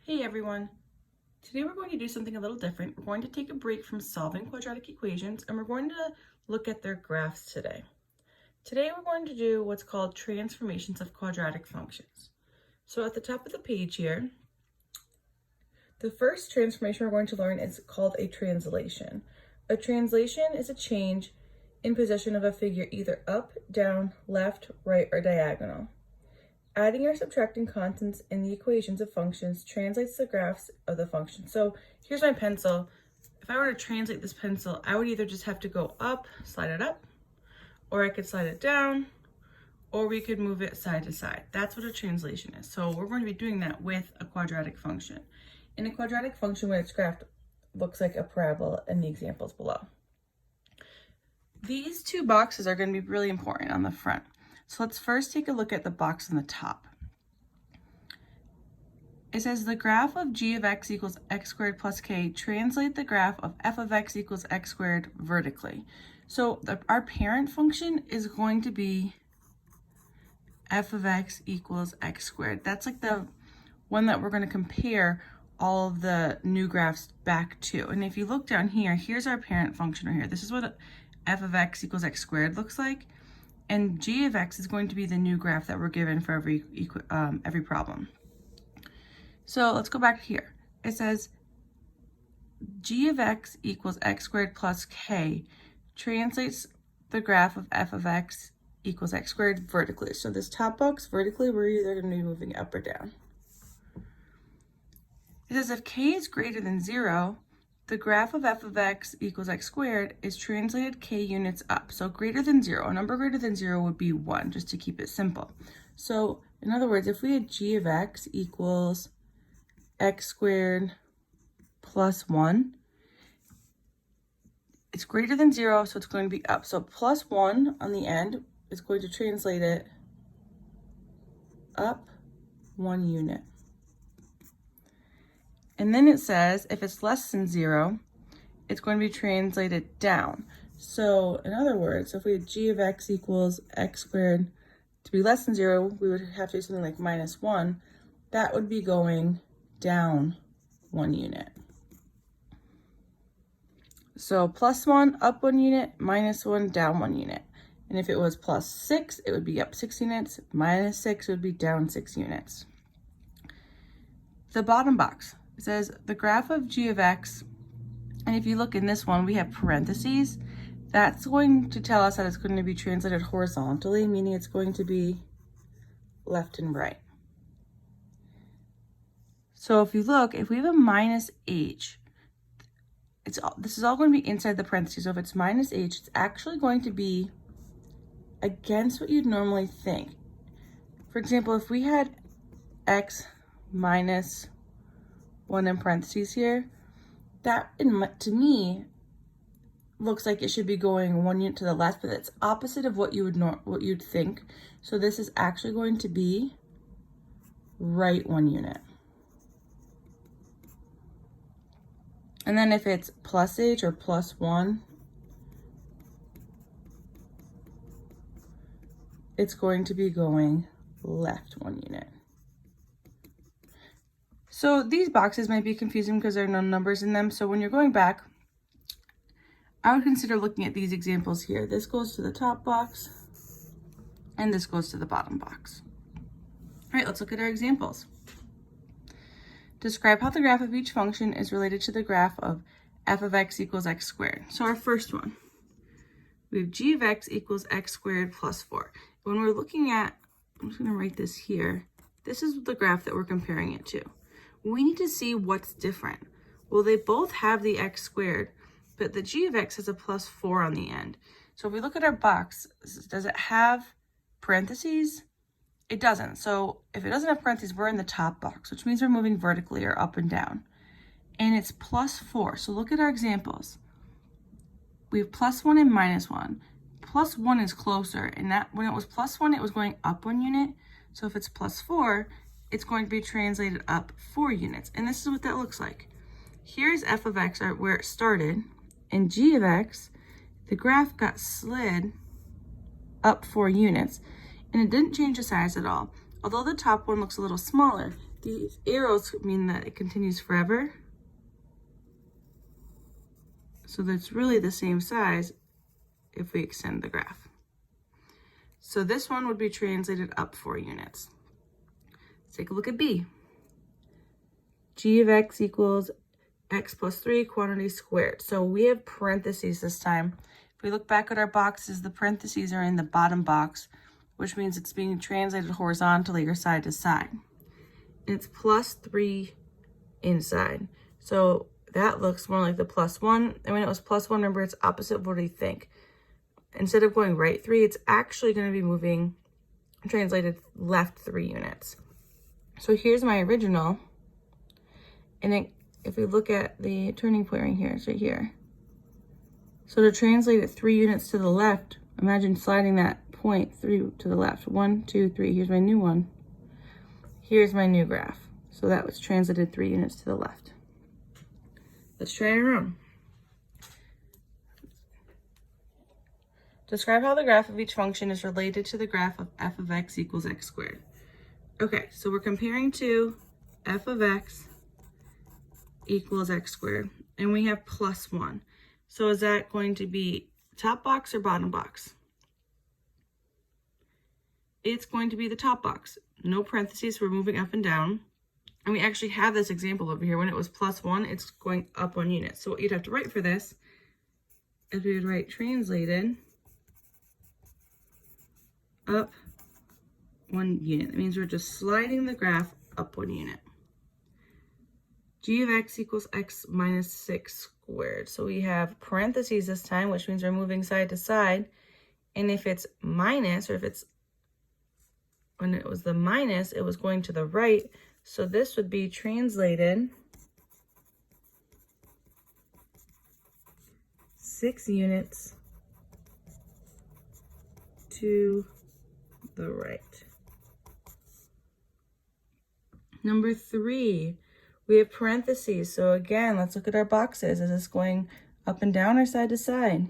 Hey everyone! Today we're going to do something a little different. We're going to take a break from solving quadratic equations and we're going to look at their graphs today. Today we're going to do what's called transformations of quadratic functions. So at the top of the page here, the first transformation we're going to learn is called a translation. A translation is a change in position of a figure either up, down, left, right, or diagonal. Adding or subtracting constants in the equations of functions translates the graphs of the function. So here's my pencil. If I were to translate this pencil, I would either just have to go up, slide it up, or I could slide it down, or we could move it side to side. That's what a translation is. So we're going to be doing that with a quadratic function. In a quadratic function, when it's graphed, looks like a parabola in the examples below. These two boxes are going to be really important on the front. So let's first take a look at the box on the top. It says the graph of g of x equals x squared plus k, translate the graph of f of x equals x squared vertically. So our parent function is going to be f of x equals x squared. That's like the one that we're going to compare all of the new graphs back to. And if you look down here, here's our parent function right here. This is what f of x equals x squared looks like. And g of x is going to be the new graph that we're given for every problem. So let's go back here. It says g of x equals x squared plus k translates the graph of f of x equals x squared vertically. So this top box vertically, we're either going to be moving up or down. It says if k is greater than 0, the graph of f of x equals x squared is translated k units up. So greater than 0, a number greater than 0 would be 1, just to keep it simple. So in other words, if we had g of x equals x squared plus 1, it's greater than 0, so it's going to be up. So plus 1 on the end is going to translate it up 1 unit. And then it says if it's less than 0, it's going to be translated down. So in other words, if we had g of x equals x squared to be less than 0, we would have to do something like minus 1. That would be going down 1 unit. So plus 1, up 1 unit, minus 1, down 1 unit. And if it was plus 6, it would be up 6 units. Minus 6 would be down 6 units. The bottom box. It says the graph of g of x, and if you look in this one, we have parentheses. That's going to tell us that it's going to be translated horizontally, meaning it's going to be left and right. So if you look, if we have a minus h, this is all going to be inside the parentheses. So if it's minus h, it's actually going to be against what you'd normally think. For example, if we had x minus 1 in parentheses here, that to me looks like it should be going 1 unit to the left, but it's opposite of what you'd think. So this is actually going to be right 1 unit. And then if it's plus h or plus 1, it's going to be going left 1 unit. So these boxes might be confusing because there are no numbers in them. So when you're going back, I would consider looking at these examples here. This goes to the top box and this goes to the bottom box. All right, let's look at our examples. Describe how the graph of each function is related to the graph of f of x equals x squared. So our first one, we have g of x equals x squared plus 4. When we're looking at, I'm just going to write this here. This is the graph that we're comparing it to. We need to see what's different. Well, they both have the x squared, but the g of x has a plus 4 on the end. So if we look at our box, does it have parentheses? It doesn't. So if it doesn't have parentheses, we're in the top box, which means we're moving vertically or up and down. And it's plus 4. So look at our examples. We have plus 1 and minus 1. Plus 1 is closer, and that when it was plus 1, it was going up 1 unit. So if it's plus 4, it's going to be translated up 4 units. And this is what that looks like. Here's f of x, where it started, and g of x, the graph got slid up 4 units, and it didn't change the size at all. Although the top one looks a little smaller, These arrows mean that it continues forever. So that's really the same size if we extend the graph. So this one would be translated up 4 units. Let's take a look at B. G of x equals x plus 3 quantity squared. So we have parentheses this time. If we look back at our boxes, the parentheses are in the bottom box, which means it's being translated horizontally or side to side. And it's plus 3 inside. So that looks more like the plus 1. And when it was plus 1, remember it's opposite of what do you think? Instead of going right 3, it's actually going to be moving, translated left 3 units. So here's my original. And then if we look at the turning point right here, it's right here. So to translate it 3 units to the left, imagine sliding that point 3 to the left. 1, 2, 3. Here's my new one. Here's my new graph. So that was translated 3 units to the left. Let's try our own. Describe how the graph of each function is related to the graph of f of x equals x squared. Okay, so we're comparing to f of x equals x squared, and we have plus 1. So is that going to be top box or bottom box? It's going to be the top box. No parentheses, we're moving up and down. And we actually have this example over here. When it was plus 1, it's going up 1 unit. So what you'd have to write for this is we would write translated up 1 unit. That means we're just sliding the graph up 1 unit. G of x equals x minus 6 squared. So we have parentheses this time, which means we're moving side to side. And if it's minus, or if it's, when it was the minus, it was going to the right. So this would be translated 6 units to the right. Number 3, we have parentheses. So again, let's look at our boxes. Is this going up and down or side to side?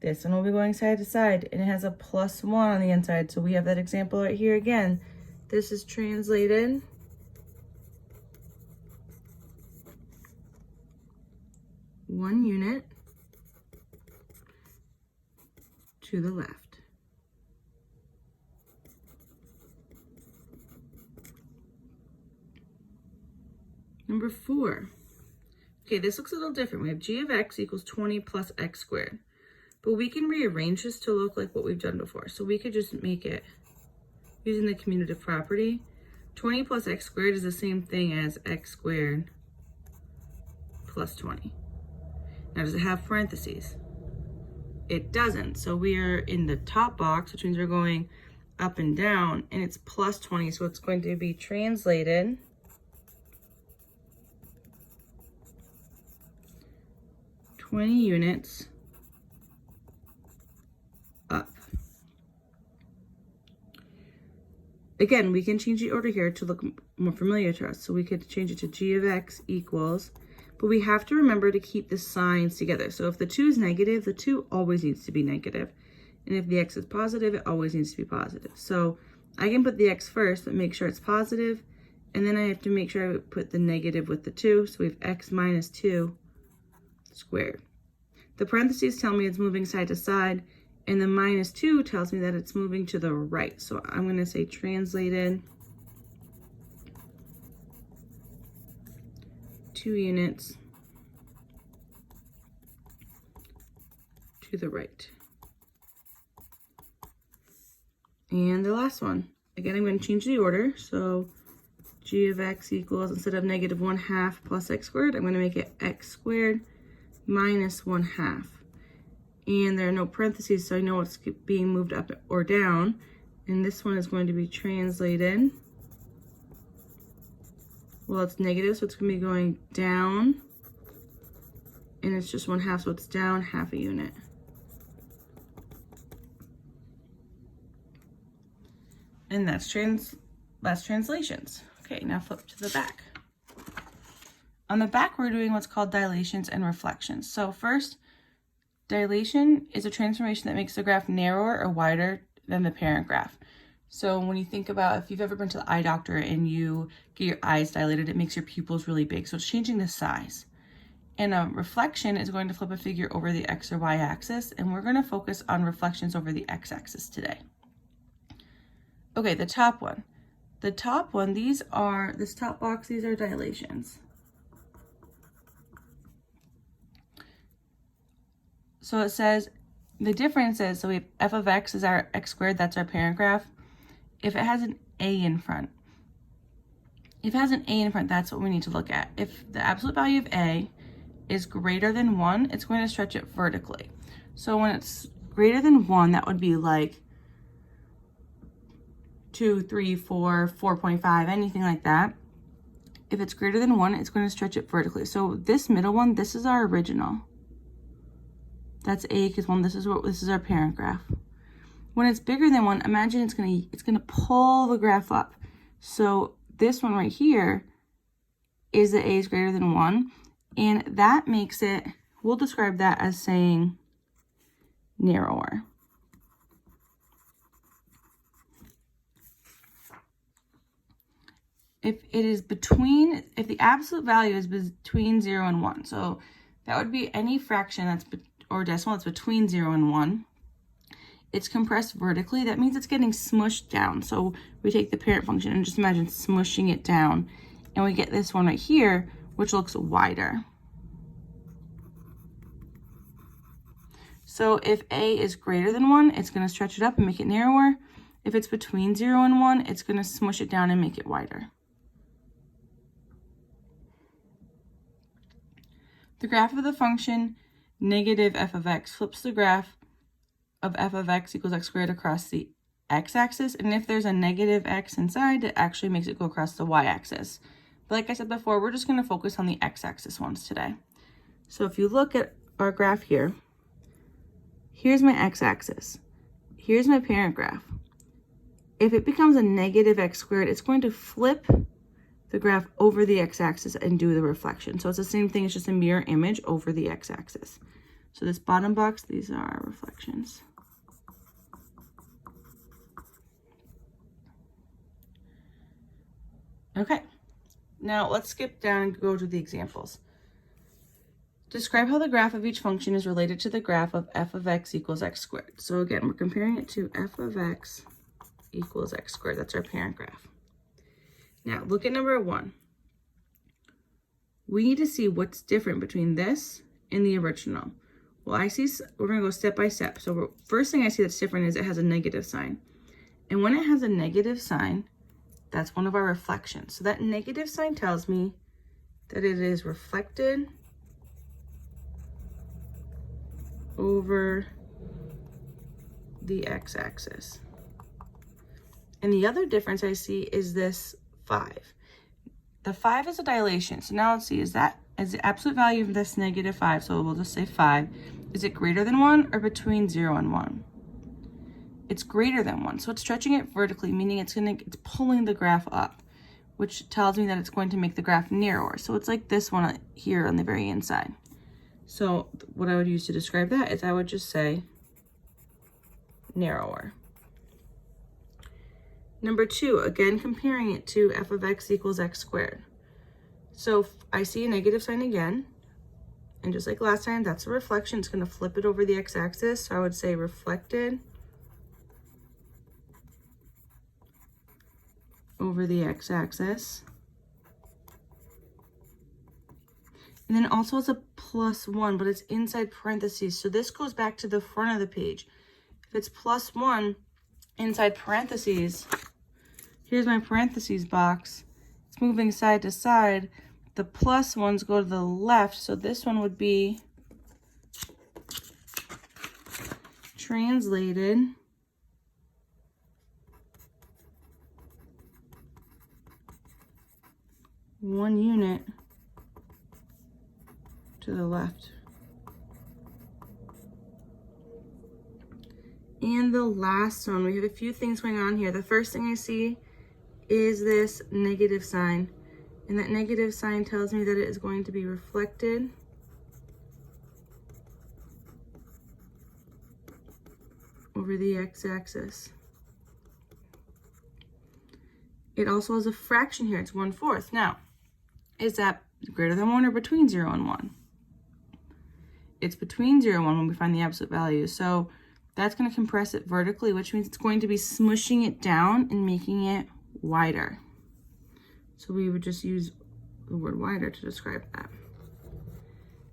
This one will be going side to side, and it has a plus 1 on the inside. So we have that example right here again. This is translated one unit to the left. Number 4. Okay, this looks a little different. We have g of x equals 20 plus x squared. But we can rearrange this to look like what we've done before. So we could just make it, using the commutative property, 20 plus x squared is the same thing as x squared plus 20. Now, does it have parentheses? It doesn't. So we are in the top box, which means we're going up and down, and it's plus 20. So it's going to be translated 20 units up. Again, we can change the order here to look more familiar to us. So we could change it to g of x equals, but we have to remember to keep the signs together. So if the 2 is negative, the 2 always needs to be negative. And if the x is positive, it always needs to be positive. So I can put the x first, but make sure it's positive. And then I have to make sure I put the negative with the 2. So we have x minus 2 squared. The parentheses tell me it's moving side to side, and the minus 2 tells me that it's moving to the right. So I'm going to say translated 2 units to the right. And the last one. Again, I'm going to change the order. So g of x equals, instead of negative 1/2 plus x squared, I'm going to make it x squared minus 1/2. And there are no parentheses, so I know it's being moved up or down. And this one is going to be translated, well, it's negative, so it's going to be going down. And it's just 1/2, so it's down 1/2 unit. And that's translations. Okay, now flip to the back. On the back, we're doing what's called dilations and reflections. So first, dilation is a transformation that makes the graph narrower or wider than the parent graph. So when you think about if you've ever been to the eye doctor and you get your eyes dilated, it makes your pupils really big. So it's changing the size. And a reflection is going to flip a figure over the X or Y axis, and we're going to focus on reflections over the X axis today. Okay, the top one. The top one, this top box, these are dilations. So it says, the difference is, so we have f of x is our x squared, that's our parent graph. If it has an a in front, that's what we need to look at. If the absolute value of a is greater than 1, it's going to stretch it vertically. So when it's greater than 1, that would be like 2, 3, 4, 4.5, anything like that. If it's greater than 1, it's going to stretch it vertically. So this middle one, this is our original. That's a equals 1. This is our parent graph. When it's bigger than 1, imagine it's gonna pull the graph up. So this one right here is that a is greater than 1, and that makes it, we'll describe that as saying narrower. If the absolute value is between 0 and 1, so that would be any fraction or decimal that's between 0 and 1. It's compressed vertically. That means it's getting smushed down. So we take the parent function and just imagine smushing it down. And we get this one right here, which looks wider. So if a is greater than 1, it's going to stretch it up and make it narrower. If it's between 0 and 1, it's going to smush it down and make it wider. The graph of the function negative f of x flips the graph of f of x equals x squared across the x-axis, and if there's a negative x inside, it actually makes it go across the y-axis. But like I said before, we're just going to focus on the x-axis ones today. So if you look at our graph here, here's my x-axis. Here's my parent graph. If it becomes a negative x squared, it's going to flip the graph over the x-axis and do the reflection. So it's the same thing, it's just a mirror image over the x-axis. So this bottom box, these are our reflections. Okay, now let's skip down and go to the examples. Describe how the graph of each function is related to the graph of f of x equals x squared. So again, we're comparing it to f of x equals x squared. That's our parent graph. Now, look at number 1. We need to see what's different between this and the original. Well, we're going to go step by step. So first thing I see that's different is it has a negative sign. And when it has a negative sign, that's one of our reflections. So that negative sign tells me that it is reflected over the x-axis. And the other difference I see is this 5. The 5 is a dilation. So now let's see, is the absolute value of this negative 5, so we'll just say 5, is it greater than 1 or between 0 and 1? It's greater than 1, so it's stretching it vertically, meaning it's pulling the graph up, which tells me that it's going to make the graph narrower. So it's like this one here on the very inside. So what I would use to describe that is I would just say narrower. Number 2, again comparing it to f of x equals x squared. So I see a negative sign again, and just like last time, that's a reflection. It's going to flip it over the x-axis, so I would say reflected over the x-axis. And then also it's a +1, but it's inside parentheses, so this goes back to the front of the page. If it's +1 inside parentheses, here's my parentheses box. It's moving side to side. The plus ones go to the left, so this one would be translated one unit to the left. And the last one, we have a few things going on here. The first thing I see is this negative sign. And that negative sign tells me that it is going to be reflected over the x-axis. It also has a fraction here. It's 1/4. Now, is that greater than 1 or between 0 and 1? It's between 0 and 1 when we find the absolute value. So that's going to compress it vertically, which means it's going to be smushing it down and making it wider. So we would just use the word wider to describe that.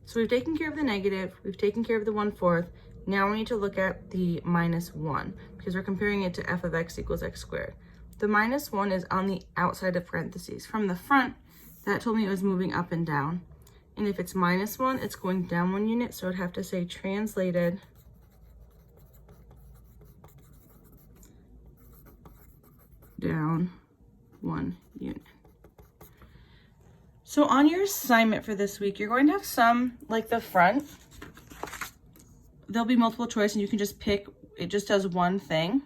So we've taken care of the negative, we've taken care of the 1/4. Now we need to look at the -1 because we're comparing it to f of x equals x squared. The -1 is on the outside of parentheses. From the front, that told me it was moving up and down. And if it's -1, it's going down 1 unit, so I'd have to say translated down 1 unit. So on your assignment for this week, you're going to have some, like the front, there'll be multiple choice and you can just pick, it just does one thing.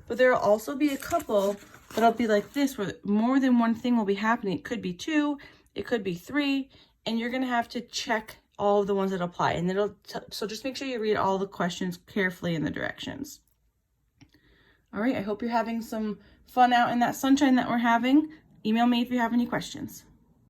But there'll also be a couple that'll be like this, where more than one thing will be happening. It could be 2, it could be 3, and you're gonna have to check all of the ones that apply. And so just make sure you read all the questions carefully in the directions. All right, I hope you're having some fun out in that sunshine that we're having. Email me if you have any questions.